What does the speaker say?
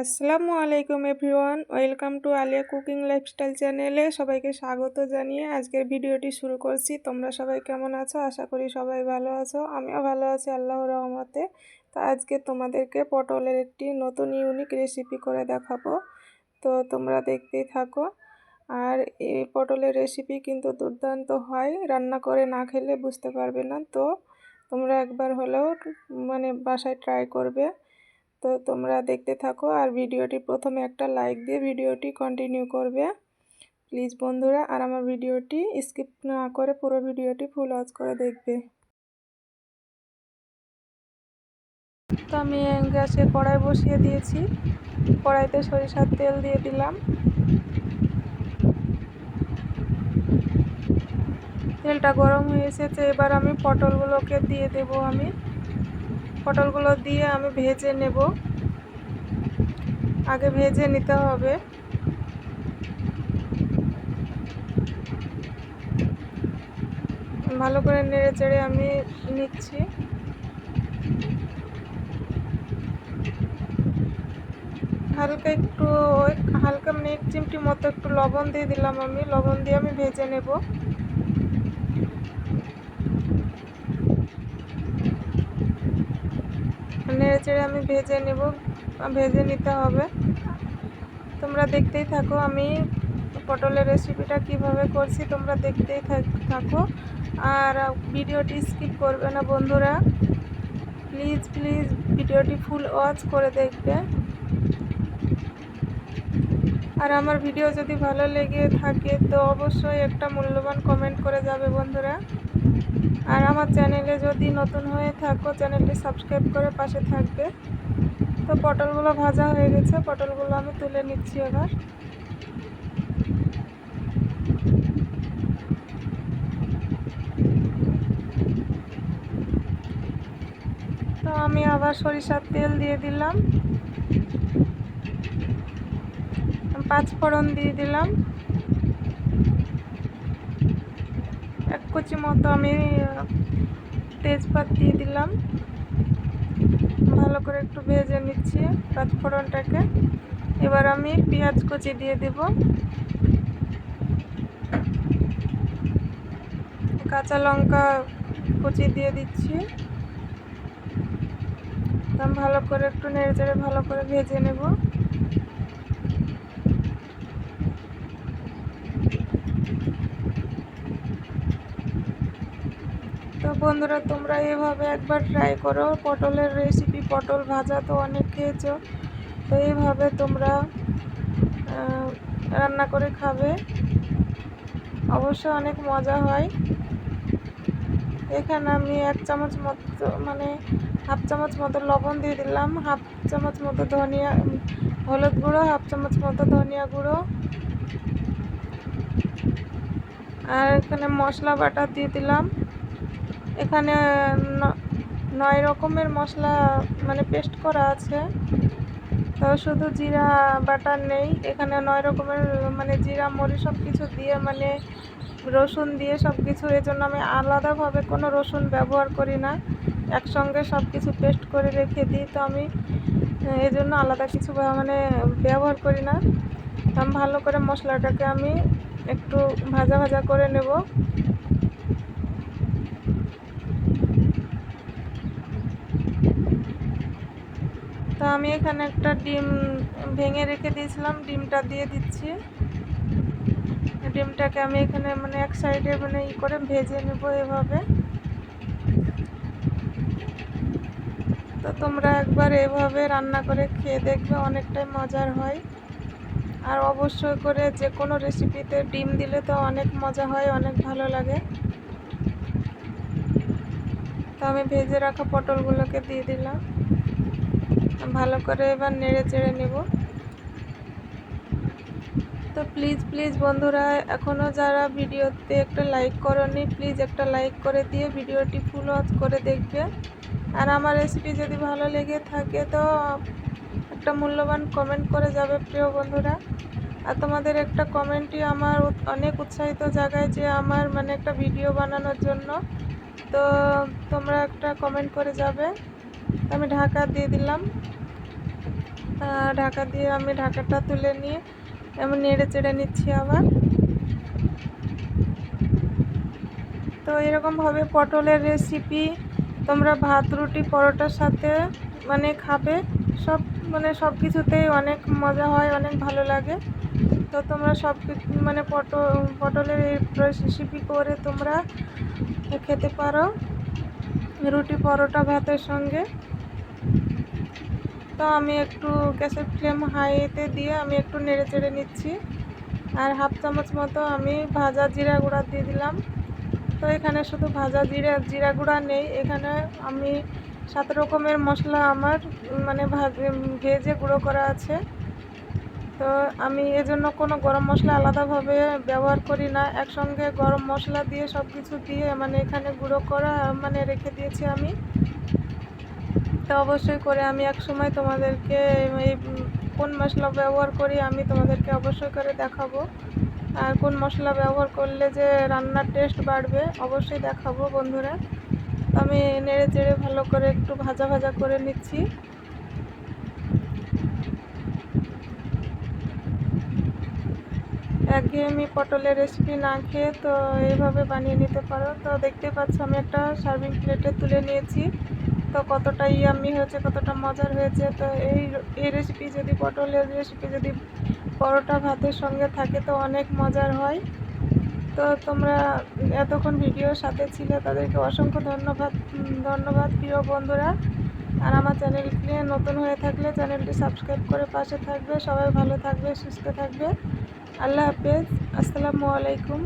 আসসালামু আলাইকুম everyone, welcome to Alia cooking lifestyle চ্যানেলে সবাইকে স্বাগত জানিয়ে আজকের ভিডিওটি শুরু করছি। তোমরা সবাই কেমন আছো? আশা করি সবাই ভালো আছো। আমিও ভালো আছি আল্লাহর রহমতে। তো আজকে তোমাদেরকে পটলের একটি নতুন ইউনিক রেসিপি করে দেখাবো, তো তোমরা দেখতেই থাকো। আর এই পটলের রেসিপি কিন্তু দুর্দান্ত হয়, রান্না করে না খেলে বুঝতে পারবে না। তো তোমরা একবার হলেও বাসায় ট্রাই করবে। তো তোমরা দেখতে থাকো আর ভিডিওটি প্রথমে একটা লাইক দিয়ে ভিডিওটি কন্টিনিউ করবে প্লিজ বন্ধুরা। আর আমার ভিডিওটি স্কিপ না করে পুরো ভিডিওটি ফুল ওয়াচ করে দেখবে। তো আমি গ্যাসে কড়াই বসিয়ে দিয়েছি, কড়াইতে সরিষার তেল দিয়ে দিলাম। তেলটা গরম হয়ে এসেছে, এবার আমি পটলগুলোকে দিয়ে দেব। পটলগুলো দিয়ে আমি ভেজে নেব, আগে ভেজে নিতে হবে। ভালো করে নেড়ে চেড়ে আমি নিচ্ছি। হালকা এক চিমটি মতো একটু লবণ দিয়ে দিলাম। লবণ দিয়ে আমি ভেজে নেব। নেড়ে চেড়ে আমি ভেজে নিতে হবে। তোমরা দেখতেই থাকো আমি পটলের রেসিপিটা কিভাবে করছি, তোমরা দেখতেই থাকো আর ভিডিওটি স্কিপ করবে না বন্ধুরা। প্লিজ ভিডিওটি ফুল ওয়াচ করে দেখবে। আর আমার ভিডিও যদি ভালো লেগে থাকে তো অবশ্যই একটা মূল্যবান কমেন্ট করে যাবে বন্ধুরা। আর আমার চ্যানেলে যদি নতুন হয়ে থাকো চ্যানেলটি সাবস্ক্রাইব করে পাশে থাকবে। তো পটলগুলো ভাজা হয়ে গেছে, পটলগুলো আমি তুলে নিচ্ছি এবার। তো আমি আবার সরিষার তেল দিয়ে দিলাম, 5 ফোড়ন দিয়ে দিলাম, 1 কুচি মতো আমি তেজপাত দিয়ে দিলাম। ভালো করে একটু ভেজে নিচ্ছি 5 ফোড়নটাকে। এবার আমি পেঁয়াজ কুচি দিয়ে দেব, কাঁচা লঙ্কা কুচি দিয়ে দিচ্ছি। আমি ভালো করে একটু নেড়ে চেড়ে ভালো করে ভেজে নেব। তো বন্ধুরা তোমরা এভাবে একবার ট্রাই করো পটলের রেসিপি। পটল ভাজা তো অনেক খেয়েছো, তো এইভাবে তোমরা রান্না করে খাবে, অবশ্যই অনেক মজা হয়। এখানে আমি 1 চামচ মতো হাফ চামচ মতো লবণ দিয়ে দিলাম, হাফ চামচ মতো হলুদ গুঁড়ো, হাফ চামচ মতো ধনিয়া গুঁড়ো। আর এখানে মশলা বাটা দিয়ে দিলাম। এখানে 9 রকমের মশলা পেস্ট করা আছে, তো শুধু জিরা বাটা নেই, এখানে 9 রকমের জিরা মরিচ সব কিছু দিয়ে রসুন দিয়ে সব কিছু। এজন্য আমি আলাদাভাবে কোনো রসুন ব্যবহার করি না, একসঙ্গে সব কিছু পেস্ট করে রেখে দিই। তো আমি এজন্য আলাদা কিছু ব্যবহার করি না। তো আমি ভালো করে মশলাটাকে আমি একটু ভাজা করে নেব। তো আমি এখানে একটা ডিম ভেঙে রেখে দিয়েছিলাম, ডিমটা দিয়ে দিচ্ছি। ডিমটাকে আমি এখানে এক সাইডে করে ভেজে নেব এভাবে। তো তোমরা একবার এভাবে রান্না করে খেয়ে দেখবে, অনেকটাই মজার হয়। আর অবশ্যই করে যে কোনো রেসিপিতে ডিম দিলে তো অনেক মজা হয়, অনেক ভালো লাগে। তো আমি ভেজে রাখা পটলগুলোকে দিয়ে দিলাম, ভালো করে এবার নেড়ে চেড়ে নেব। তো প্লিজ বন্ধুরা এখনও যারা ভিডিওতে একটা লাইক করোনি, প্লিজ একটা লাইক করে দিয়ে ভিডিওটি ফুল ওয়াচ করে দেখবে। আর আমার রেসিপি যদি ভালো লেগে থাকে তো একটা মূল্যবান কমেন্ট করে যাবে প্রিয় বন্ধুরা। আর তোমাদের একটা কমেন্টই আমার অনেক উৎসাহিত জাগায় যে আমার একটা ভিডিও বানানোর জন্য। তো তোমরা একটা কমেন্ট করে যাবে। আমি ঢাকা দিয়ে দিলাম, ঢাকা দিয়ে আমি ঢাকাটা তুলে নিয়ে এমন নেড়ে চেড়ে নিচ্ছি আবার। তো এরকমভাবে পটলের রেসিপি তোমরা ভাত, রুটি, পরোটার সাথে মানে খাবে, সব কিছুতেই অনেক মজা হয়, অনেক ভালো লাগে। তো তোমরা মানে পটলের এই রেসিপি করে তোমরা খেতে পারো রুটি, পরোটা, ভাতের সঙ্গে। তো আমি একটু গ্যাসের ফ্লেম হাইতে দিয়ে আমি একটু নেড়ে চেড়ে নিচ্ছি। আর হাফ চামচ মতো আমি ভাজা জিরা গুঁড়া দিয়ে দিলাম। তো এখানে শুধু ভাজা জিরা গুঁড়া নেই, এখানে আমি 7 রকমের মশলা আমার মানে ভেজে গুঁড়ো করা আছে। তো আমি এজন্য কোনো গরম মশলা আলাদাভাবে ব্যবহার করি না, একসঙ্গে গরম মশলা দিয়ে সব কিছু দিয়ে মানে এখানে গুঁড়ো করা মানে রেখে দিয়েছি আমি। তো অবশ্যই করে আমি এক সময় তোমাদেরকে এই কোন মশলা ব্যবহার করি আমি তোমাদেরকে অবশ্যই করে দেখাবো। আর কোন মশলা ব্যবহার করলে যে রান্নার টেস্ট বাড়বে অবশ্যই দেখাবো বন্ধুরা। তো আমি নেড়ে চেড়ে ভালো করে একটু ভাজা ভাজা করে নিচ্ছি। একঘেয়েমি পটলের রেসিপি না খেয়ে তো এইভাবে বানিয়ে নিতে পারো। তো দেখতে পাচ্ছ আমি একটা সার্ভিং প্লেটে তুলে নিয়েছি। তো কতটা ইয়াম্মি হয়েছে, কতটা মজার হয়েছে। তো এই রেসিপি যদি পটলের রেসিপি যদি পরোটা ভাতের সঙ্গে থাকে তো অনেক মজার হয়। তো তোমরা এতক্ষণ ভিডিওর সাথে ছিলে তাদেরকে অসংখ্য ধন্যবাদ প্রিয় বন্ধুরা। আর আমার চ্যানেলটি নতুন হয়ে থাকলে চ্যানেলটি সাবস্ক্রাইব করে পাশে থাকবে। সবাই ভালো থাকবে, সুস্থ থাকবে। আল্লাহ হাফেজ, আসসালামু আলাইকুম।